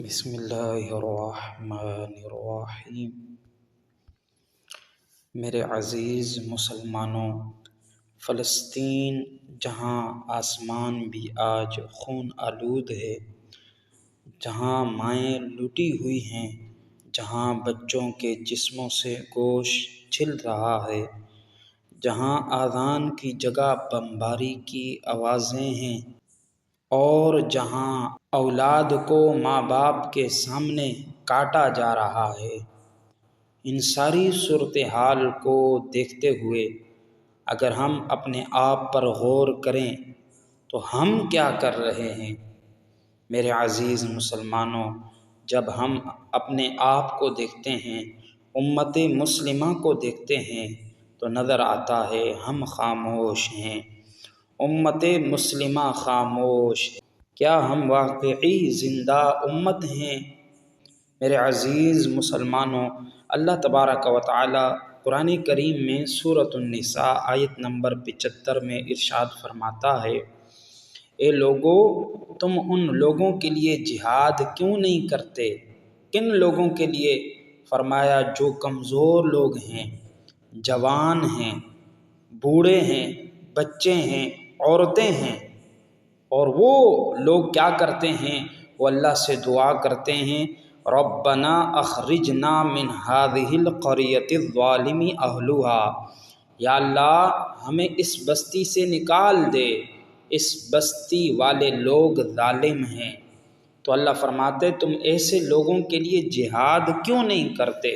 بسم اللہ الرحمن الرحیم۔ میرے عزیز مسلمانوں، فلسطین جہاں آسمان بھی آج خون آلود ہے، جہاں مائیں لٹی ہوئی ہیں، جہاں بچوں کے جسموں سے گوشت چھل رہا ہے، جہاں آذان کی جگہ بمباری کی آوازیں ہیں، اور جہاں اولاد کو ماں باپ کے سامنے کاٹا جا رہا ہے، ان ساری صورتحال کو دیکھتے ہوئے اگر ہم اپنے آپ پر غور کریں تو ہم کیا کر رہے ہیں؟ میرے عزیز مسلمانوں، جب ہم اپنے آپ کو دیکھتے ہیں، امت مسلمہ کو دیکھتے ہیں، تو نظر آتا ہے ہم خاموش ہیں، امت مسلمہ خاموش ہے۔ کیا ہم واقعی زندہ امت ہیں؟ میرے عزیز مسلمانوں، اللہ تبارک و تعالی قرآن کریم میں سورۃ النساء آیت نمبر 75 میں ارشاد فرماتا ہے، اے لوگو، تم ان لوگوں کے لیے جہاد کیوں نہیں کرتے؟ کن لوگوں کے لیے؟ فرمایا جو کمزور لوگ ہیں، جوان ہیں، بوڑھے ہیں، بچے ہیں، عورتیں ہیں۔ اور وہ لوگ کیا کرتے ہیں؟ وہ اللہ سے دعا کرتے ہیں، ربنا اخرجنا من هذه القرية الظالم اهلها، یا اللہ ہمیں اس بستی سے نکال دے، اس بستی والے لوگ ظالم ہیں۔ تو اللہ فرماتے تم ایسے لوگوں کے لیے جہاد کیوں نہیں کرتے؟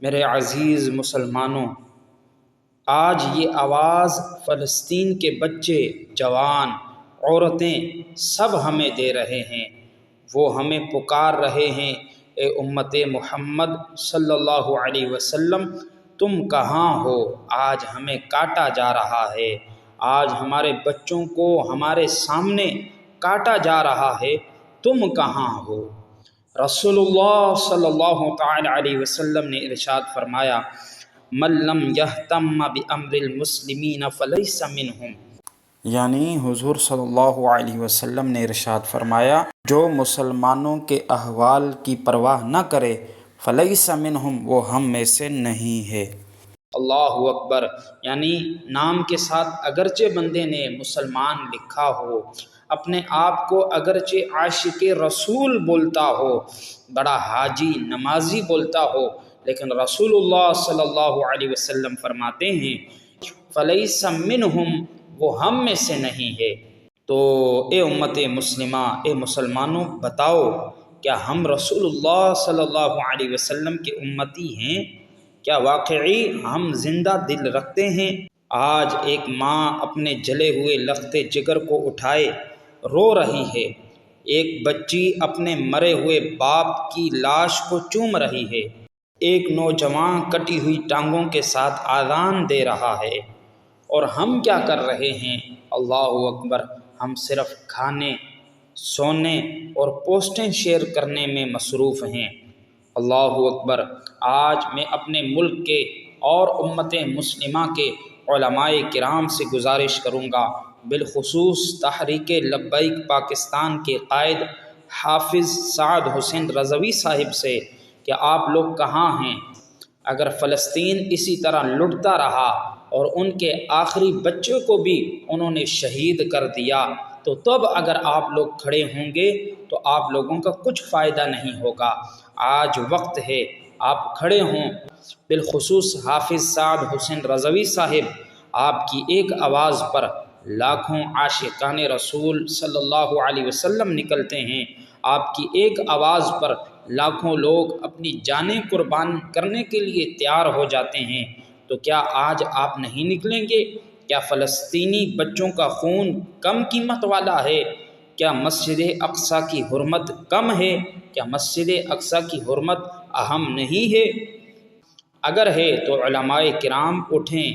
میرے عزیز مسلمانوں، آج یہ آواز فلسطین کے بچے، جوان، عورتیں سب ہمیں دے رہے ہیں، وہ ہمیں پکار رہے ہیں، اے امت محمد صلی اللہ علیہ وسلم، تم کہاں ہو؟ آج ہمیں کاٹا جا رہا ہے، آج ہمارے بچوں کو ہمارے سامنے کاٹا جا رہا ہے، تم کہاں ہو؟ رسول اللہ صلی اللہ تعالی علیہ وسلم نے ارشاد فرمایا، من لم یہتم بامر المسلمین فلیس منہم، یعنی حضور صلی اللہ علیہ وسلم نے ارشاد فرمایا، جو مسلمانوں کے احوال کی پرواہ نہ کرے، فلیس منہم، وہ ہم میں سے نہیں ہے۔ اللہ اکبر! یعنی نام کے ساتھ اگرچہ بندے نے مسلمان لکھا ہو، اپنے آپ کو اگرچہ عاشق رسول بولتا ہو، بڑا حاجی نمازی بولتا ہو، لیکن رسول اللہ صلی اللہ علیہ وسلم فرماتے ہیں فلیس منہم، وہ ہم میں سے نہیں ہے۔ تو اے امت مسلمہ، اے مسلمانوں، بتاؤ کیا ہم رسول اللہ صلی اللہ علیہ وسلم کے امتی ہیں؟ کیا واقعی ہم زندہ دل رکھتے ہیں؟ آج ایک ماں اپنے جلے ہوئے لخت جگر کو اٹھائے رو رہی ہے، ایک بچی اپنے مرے ہوئے باپ کی لاش کو چوم رہی ہے، ایک نوجوان کٹی ہوئی ٹانگوں کے ساتھ آذان دے رہا ہے، اور ہم کیا کر رہے ہیں؟ اللہ اکبر! ہم صرف کھانے، سونے اور پوسٹیں شیئر کرنے میں مصروف ہیں۔ اللہ اکبر! آج میں اپنے ملک کے اور امت مسلمہ کے علماء کرام سے گزارش کروں گا، بالخصوص تحریک لبیک پاکستان کے قائد حافظ سعد حسین رضوی صاحب سے، کہ آپ لوگ کہاں ہیں؟ اگر فلسطین اسی طرح لٹتا رہا اور ان کے آخری بچے کو بھی انہوں نے شہید کر دیا، تو تب اگر آپ لوگ کھڑے ہوں گے تو آپ لوگوں کا کچھ فائدہ نہیں ہوگا۔ آج وقت ہے آپ کھڑے ہوں، بالخصوص حافظ سعد حسین رضوی صاحب، آپ کی ایک آواز پر لاکھوں عاشقان رسول صلی اللہ علیہ وسلم نکلتے ہیں، آپ کی ایک آواز پر لاکھوں لوگ اپنی جانیں قربان کرنے کے لیے تیار ہو جاتے ہیں۔ تو کیا آج آپ نہیں نکلیں گے؟ کیا فلسطینی بچوں کا خون کم قیمت والا ہے؟ کیا مسجد اقصیٰ کی حرمت کم ہے؟ کیا مسجد اقصیٰ کی حرمت اہم نہیں ہے؟ اگر ہے تو علماء کرام اٹھیں،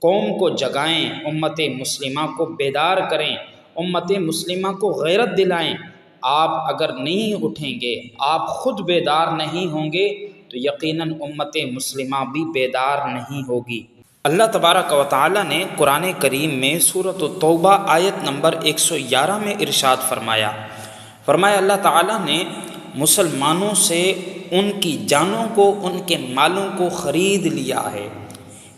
قوم کو جگائیں، امت مسلمہ کو بیدار کریں، امت مسلمہ کو غیرت دلائیں۔ آپ اگر نہیں اٹھیں گے، آپ خود بیدار نہیں ہوں گے، تو یقیناً امت مسلمہ بھی بیدار نہیں ہوگی۔ اللہ تبارک و تعالی نے قرآن کریم میں سورۃ التوبہ آیت نمبر 111 میں ارشاد فرمایا اللہ تعالی نے مسلمانوں سے ان کی جانوں کو، ان کے مالوں کو خرید لیا ہے۔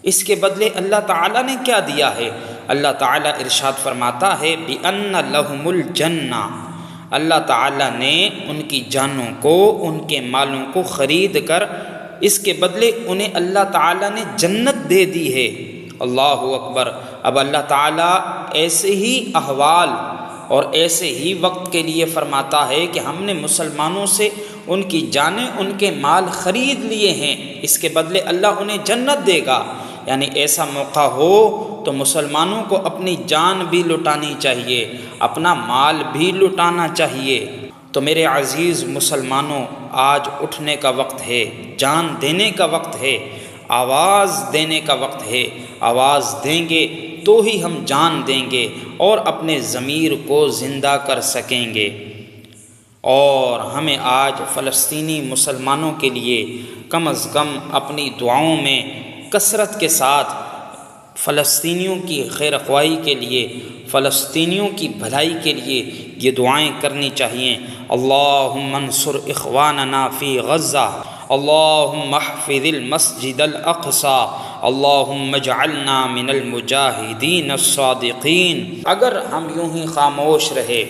اس کے بدلے اللہ تعالیٰ نے کیا دیا ہے؟ اللہ تعالیٰ ارشاد فرماتا ہے بِأَنَّ لَهُمُ الْجَنَّةَ، اللہ تعالیٰ نے ان کی جانوں کو، ان کے مالوں کو خرید کر اس کے بدلے انہیں اللہ تعالیٰ نے جنت دے دی ہے۔ اللہ اکبر۔ اب اللہ تعالیٰ ایسے ہی احوال اور ایسے ہی وقت کے لیے فرماتا ہے کہ ہم نے مسلمانوں سے ان کی جانیں، ان کے مال خرید لیے ہیں، اس کے بدلے اللہ انہیں جنت دے گا۔ یعنی ایسا موقع ہو تو مسلمانوں کو اپنی جان بھی لٹانی چاہیے، اپنا مال بھی لٹانا چاہیے۔ تو میرے عزیز مسلمانوں، آج اٹھنے کا وقت ہے، جان دینے کا وقت ہے، آواز دینے کا وقت ہے۔ آواز دیں گے تو ہی ہم جان دیں گے اور اپنے ضمیر کو زندہ کر سکیں گے۔ اور ہمیں آج فلسطینی مسلمانوں کے لیے کم از کم اپنی دعاؤں میں کثرت کے ساتھ فلسطینیوں کی خیر خواہی کے لیے، فلسطینیوں کی بھلائی کے لیے یہ دعائیں کرنی چاہیے۔ اللہم انصر اخواننا فی غزہ، اللہم احفظ المسجد الاقصی، اللہم اجعلنا من المجاہدین الصادقین۔ اگر ہم یوں ہی خاموش رہے،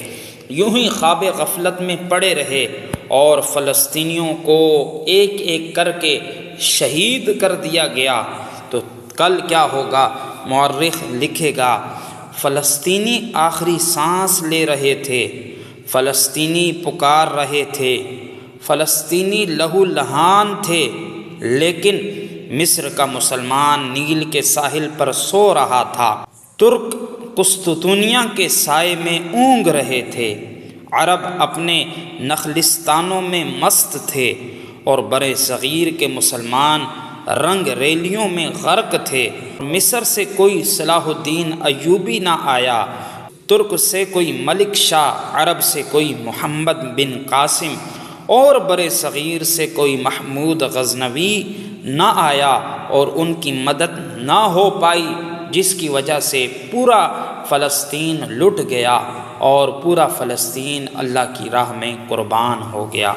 یوں ہی خواب غفلت میں پڑے رہے اور فلسطینیوں کو ایک ایک کر کے شہید کر دیا گیا تو کل کیا ہوگا؟ مورخ لکھے گا فلسطینی آخری سانس لے رہے تھے، فلسطینی پکار رہے تھے، فلسطینی لہو لہان تھے، لیکن مصر کا مسلمان نیل کے ساحل پر سو رہا تھا، ترک قسطنطنیہ کے سائے میں اونگ رہے تھے، عرب اپنے نخلستانوں میں مست تھے، اور برِ صغیر کے مسلمان رنگ ریلیوں میں غرق تھے۔ مصر سے کوئی صلاح الدین ایوبی نہ آیا، ترک سے کوئی ملک شاہ، عرب سے کوئی محمد بن قاسم، اور برِ صغیر سے کوئی محمود غزنوی نہ آیا اور ان کی مدد نہ ہو پائی، جس کی وجہ سے پورا فلسطین لٹ گیا اور پورا فلسطین اللہ کی راہ میں قربان ہو گیا۔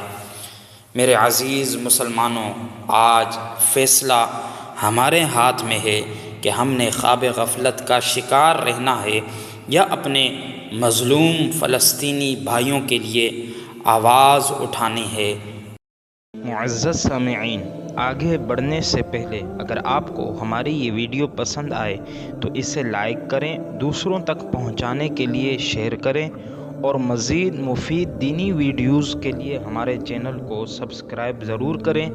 میرے عزیز مسلمانوں، آج فیصلہ ہمارے ہاتھ میں ہے کہ ہم نے خواب غفلت کا شکار رہنا ہے یا اپنے مظلوم فلسطینی بھائیوں کے لیے آواز اٹھانی ہے۔ معزز سامعین، آگے بڑھنے سے پہلے اگر آپ کو ہماری یہ ویڈیو پسند آئے تو اسے لائک کریں، دوسروں تک پہنچانے کے لیے شیئر کریں، اور مزید مفید دینی ویڈیوز کے لیے ہمارے چینل کو سبسکرائب ضرور کریں۔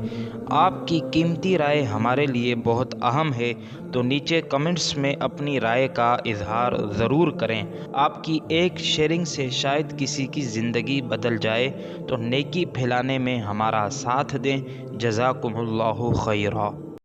آپ کی قیمتی رائے ہمارے لیے بہت اہم ہے، تو نیچے کمنٹس میں اپنی رائے کا اظہار ضرور کریں۔ آپ کی ایک شیئرنگ سے شاید کسی کی زندگی بدل جائے، تو نیکی پھیلانے میں ہمارا ساتھ دیں۔ جزاکم اللہ خیرا۔